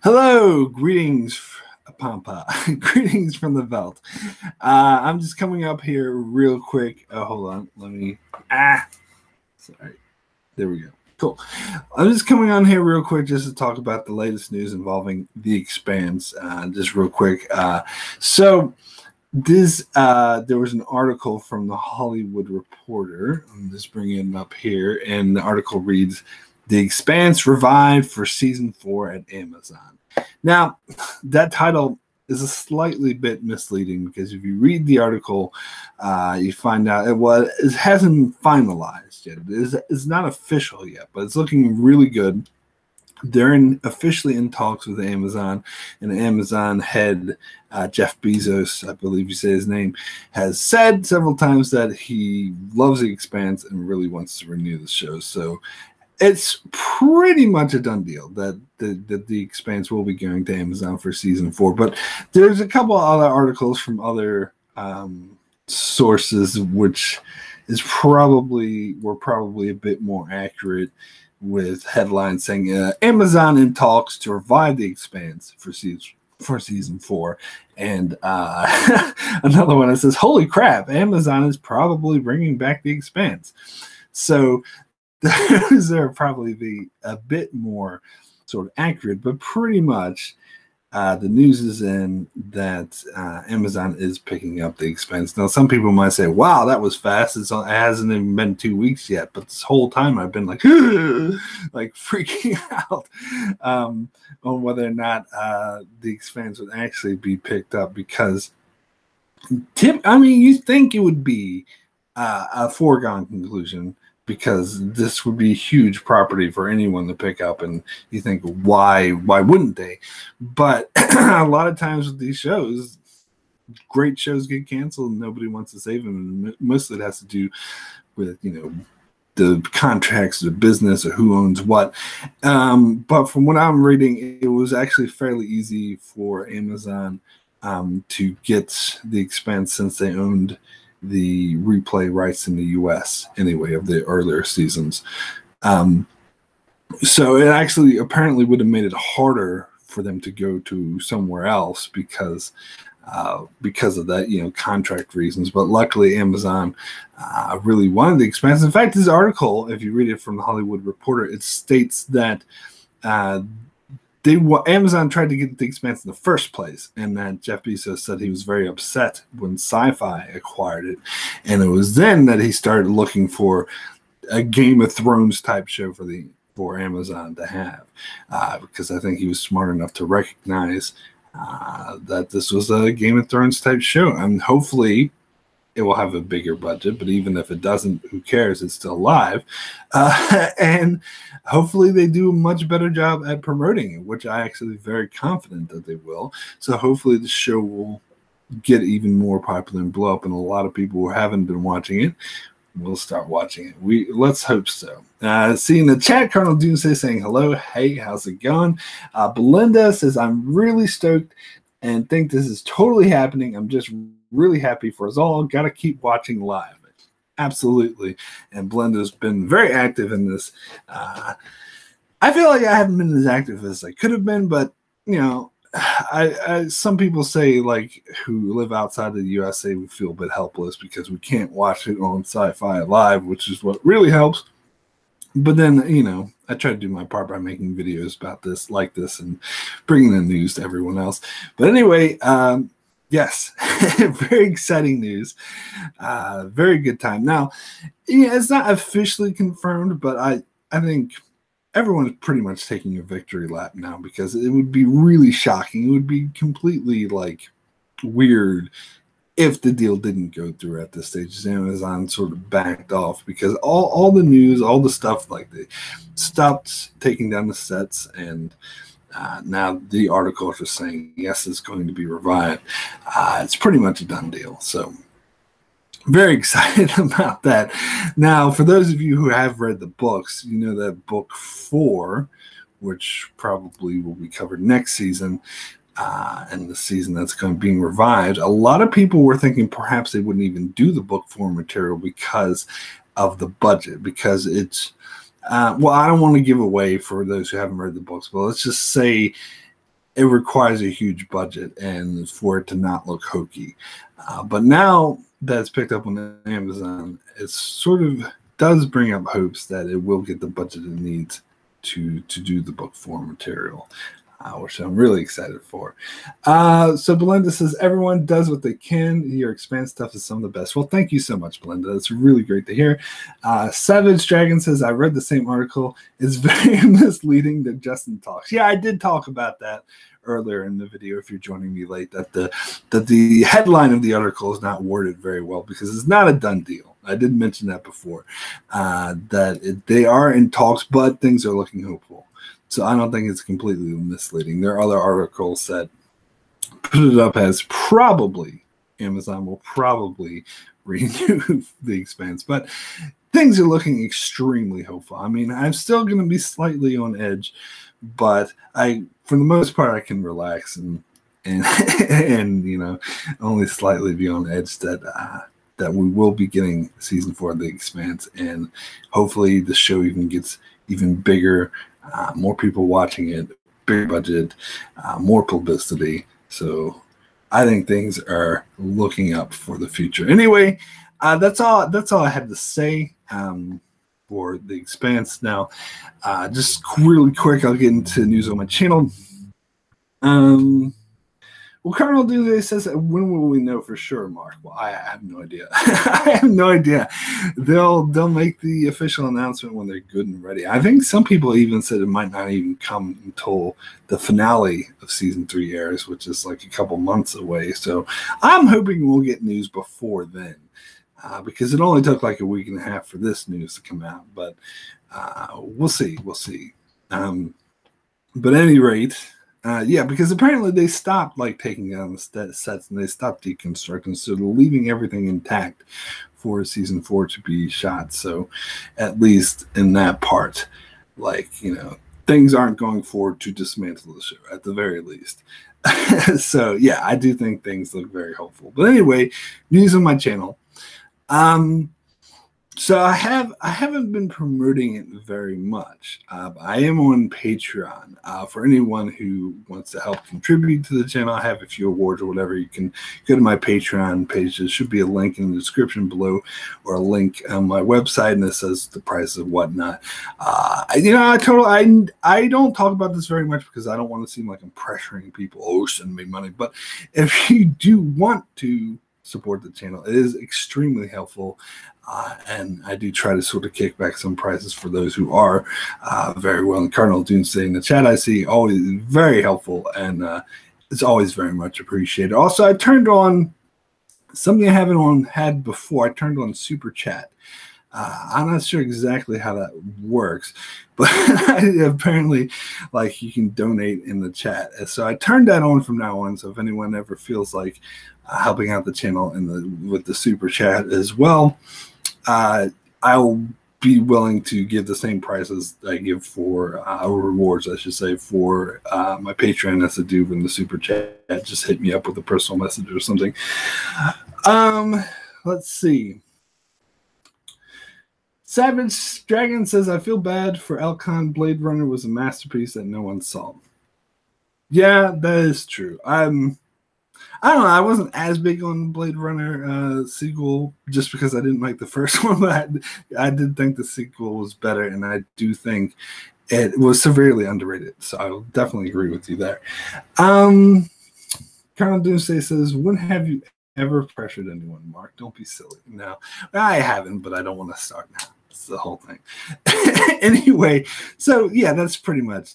Hello, greetings, Pampa. Greetings from the Veld. I'm just coming up here real quick. Oh, hold on. Sorry. There we go. Cool. I'm just coming on here real quick just to talk about the latest news involving The Expanse. Just real quick. There was an article from the Hollywood Reporter. I'm just bringing it up here, and the article reads, "The Expanse revived for season 4 at Amazon." Now, that title is a slightly bit misleading because if you read the article, you find out it hasn't finalized yet. It's not official yet, but it's looking really good. They're officially in talks with Amazon, and Amazon head Jeff Bezos, I believe you say his name, has said several times that he loves The Expanse and really wants to renew the show. So it's pretty much a done deal that the Expanse will be going to Amazon for season 4. But there's a couple other articles from other sources which were probably a bit more accurate, with headlines saying Amazon in talks to revive The Expanse for season 4, and another one that says, "Holy crap, Amazon is probably bringing back The Expanse." So those are probably a bit more sort of accurate, but pretty much the news is in that Amazon is picking up The Expanse. Now, some people might say, "Wow, that was fast. It hasn't even been 2 weeks yet." But this whole time I've been like freaking out on whether or not The Expanse would actually be picked up, because you think it would be a foregone conclusion, because this would be a huge property for anyone to pick up, and you think, why wouldn't they? But a lot of times with these shows, great shows get canceled and nobody wants to save them, and mostly it has to do with the contracts, the business, or who owns what. But from what I'm reading, it was actually fairly easy for Amazon to get The Expanse, since they owned the replay rights in the US anyway of the earlier seasons. So it actually apparently would have made it harder for them to go to somewhere else because of that, contract reasons. But luckily Amazon really wanted The Expanse. In fact, this article, if you read it from the Hollywood Reporter, it states that Amazon tried to get The Expanse in the first place, and that Jeff Bezos said he was very upset when Sci-Fi acquired it, and it was then that he started looking for a Game of Thrones type show for Amazon to have, because I think he was smart enough to recognize that this was a Game of Thrones type show, and hopefully it will have a bigger budget. But even if it doesn't, who cares? It's still live. And hopefully they do a much better job at promoting it, which I actually very confident that they will. So hopefully the show will get even more popular and blow up, and a lot of people who haven't been watching it will start watching it. Let's hope so. Seeing the chat, Colonel Doomsday saying hello. Hey, how's it going? Belinda says, "I'm really stoked and think this is totally happening. I'm just really happy for us all. Got to keep watching live." Absolutely. And Belinda's been very active in this. I feel like I haven't been as active as I could have been, but some people say, like, who live outside the USA, we feel a bit helpless because we can't watch it on Sci-Fi Live, which is what really helps. But then, I try to do my part by making videos about this, like this, and bringing the news to everyone else. But anyway, yes, very exciting news. Very good time. Now, it's not officially confirmed, but I think everyone is pretty much taking a victory lap now, because it would be really shocking. It would be completely weird if the deal didn't go through at this stage. Amazon sort of backed off because all the news, all the stuff, they stopped taking down the sets, and now the articles are saying, yes, it's going to be revived. It's pretty much a done deal. So very excited about that. Now, for those of you who have read the books, you know that book 4, which probably will be covered next season, and the season that's being revived, a lot of people were thinking perhaps they wouldn't even do the book 4 material because of the budget, because it's I don't want to give away for those who haven't read the books, but let's just say it requires a huge budget and for it to not look hokey. But now that it's picked up on Amazon, it sort of does bring up hopes that it will get the budget it needs to do the book form material, which I'm really excited for. So Belinda says, everyone does what they can. Your Expanse stuff is some of the best. Well, thank you so much, Belinda. It's really great to hear. Savage Dragon says, I read the same article. It's very misleading that Justin talks. Yeah, I did talk about that earlier in the video, if you're joining me late, that the headline of the article is not worded very well because it's not a done deal. I did mention that before, they are in talks, but things are looking hopeful. So I don't think it's completely misleading. There are other articles that put it up as probably Amazon will probably renew the Expanse, but things are looking extremely hopeful. I mean, I'm still going to be slightly on edge, but for the most part, I can relax and only slightly be on edge that we will be getting season 4 of the Expanse, and hopefully the show even gets even bigger, more people watching it, bigger budget, more publicity. So I think things are looking up for the future. Anyway, that's all I had to say for the Expanse. Now, just really quick, I'll get into news on my channel. Well, Colonel Doomsday says, when will we know for sure, Mark? Well, I have no idea. I have no idea. They'll make the official announcement when they're good and ready. I think some people even said it might not even come until the finale of season 3 airs, which is like a couple months away. So I'm hoping we'll get news before then, because it only took like a week and a half for this news to come out. But we'll see. We'll see. But at any rate, yeah, because apparently they stopped like taking down the sets and they stopped deconstructing, so they're leaving everything intact for season 4 to be shot. So at least in that part, like, things aren't going forward to dismantle the show at the very least. So yeah, I do think things look very hopeful. But anyway, news on my channel. So I haven't been promoting it very much. I am on Patreon. For anyone who wants to help contribute to the channel, I have a few awards or whatever. You can go to my Patreon page. There should be a link in the description below, or a link on my website, and it says the price of whatnot. I don't talk about this very much because I don't want to seem like I'm pressuring people. Oh, send me money. But if you do want to support the channel, it is extremely helpful. And I do try to sort of kick back some prices for those who are very well. And Cardinal Doomsday in the chat, I see, always very helpful, and it's always very much appreciated. Also, I turned on something I haven't had before. I turned on Super Chat. I'm not sure exactly how that works, but apparently, like, you can donate in the chat. So I turned that on from now on. So if anyone ever feels like helping out the channel with the Super Chat as well, I'll be willing to give the same prices I give for rewards, I should say, for my Patreon as I do in the Super Chat. Just hit me up with a personal message or something. Let's see. Savage Dragon says, I feel bad for Elcon. Blade Runner was a masterpiece that no one saw. Yeah, that is true. I don't know. I wasn't as big on Blade Runner sequel just because I didn't like the first one, but I did think the sequel was better, and I do think it was severely underrated. So I will definitely agree with you there. Colonel Doomsday says, when have you ever pressured anyone, Mark? Don't be silly. No, I haven't, but I don't want to start now. That's the whole thing. Anyway, so yeah, that's pretty much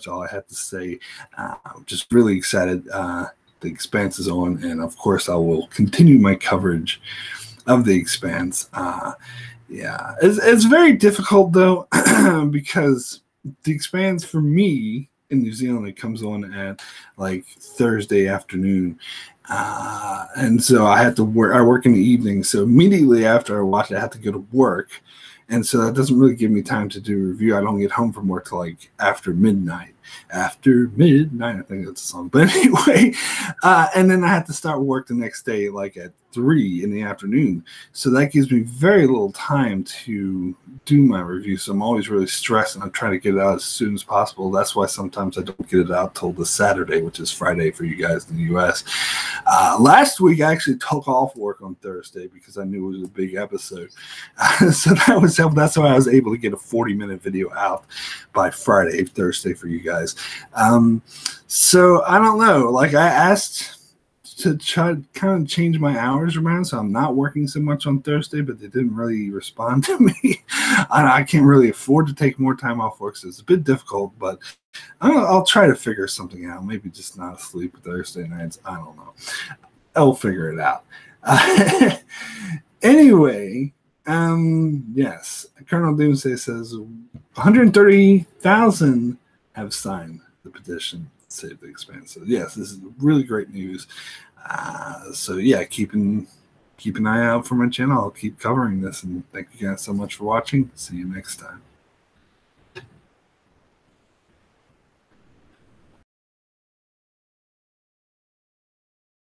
all I have to say. I'm just really excited. The Expanse is on, and of course I will continue my coverage of the Expanse. Yeah, it's very difficult though, because the Expanse for me in New Zealand, it comes on at like Thursday afternoon, and so I have to work. I work in the evening, so immediately after I watch it, I have to go to work, and so that doesn't really give me time to do a review. I don't get home from work till like after midnight. After midnight, I think that's a song. But anyway, and then I had to start work the next day, like at 3 in the afternoon. So that gives me very little time to do my review. So I'm always really stressed, and I'm trying to get it out as soon as possible. That's why sometimes I don't get it out till the Saturday, which is Friday for you guys in the U.S. Last week, I actually took off work on Thursday because I knew it was a big episode. So that was helpful. That's why I was able to get a 40-minute video out by Friday, Thursday for you guys. So I don't know. Like, I asked to try to kind of change my hours around so I'm not working so much on Thursday, but they didn't really respond to me. I can't really afford to take more time off work, so it's a bit difficult, but I'll try to figure something out. Maybe just not asleep Thursday nights. I don't know. I'll figure it out. Anyway, yes, Colonel Doomsday says 130,000 have signed the petition to save the Expanse. So yes, this is really great news. So yeah, keep an eye out for my channel. I'll keep covering this, and thank you guys so much for watching. See you next time.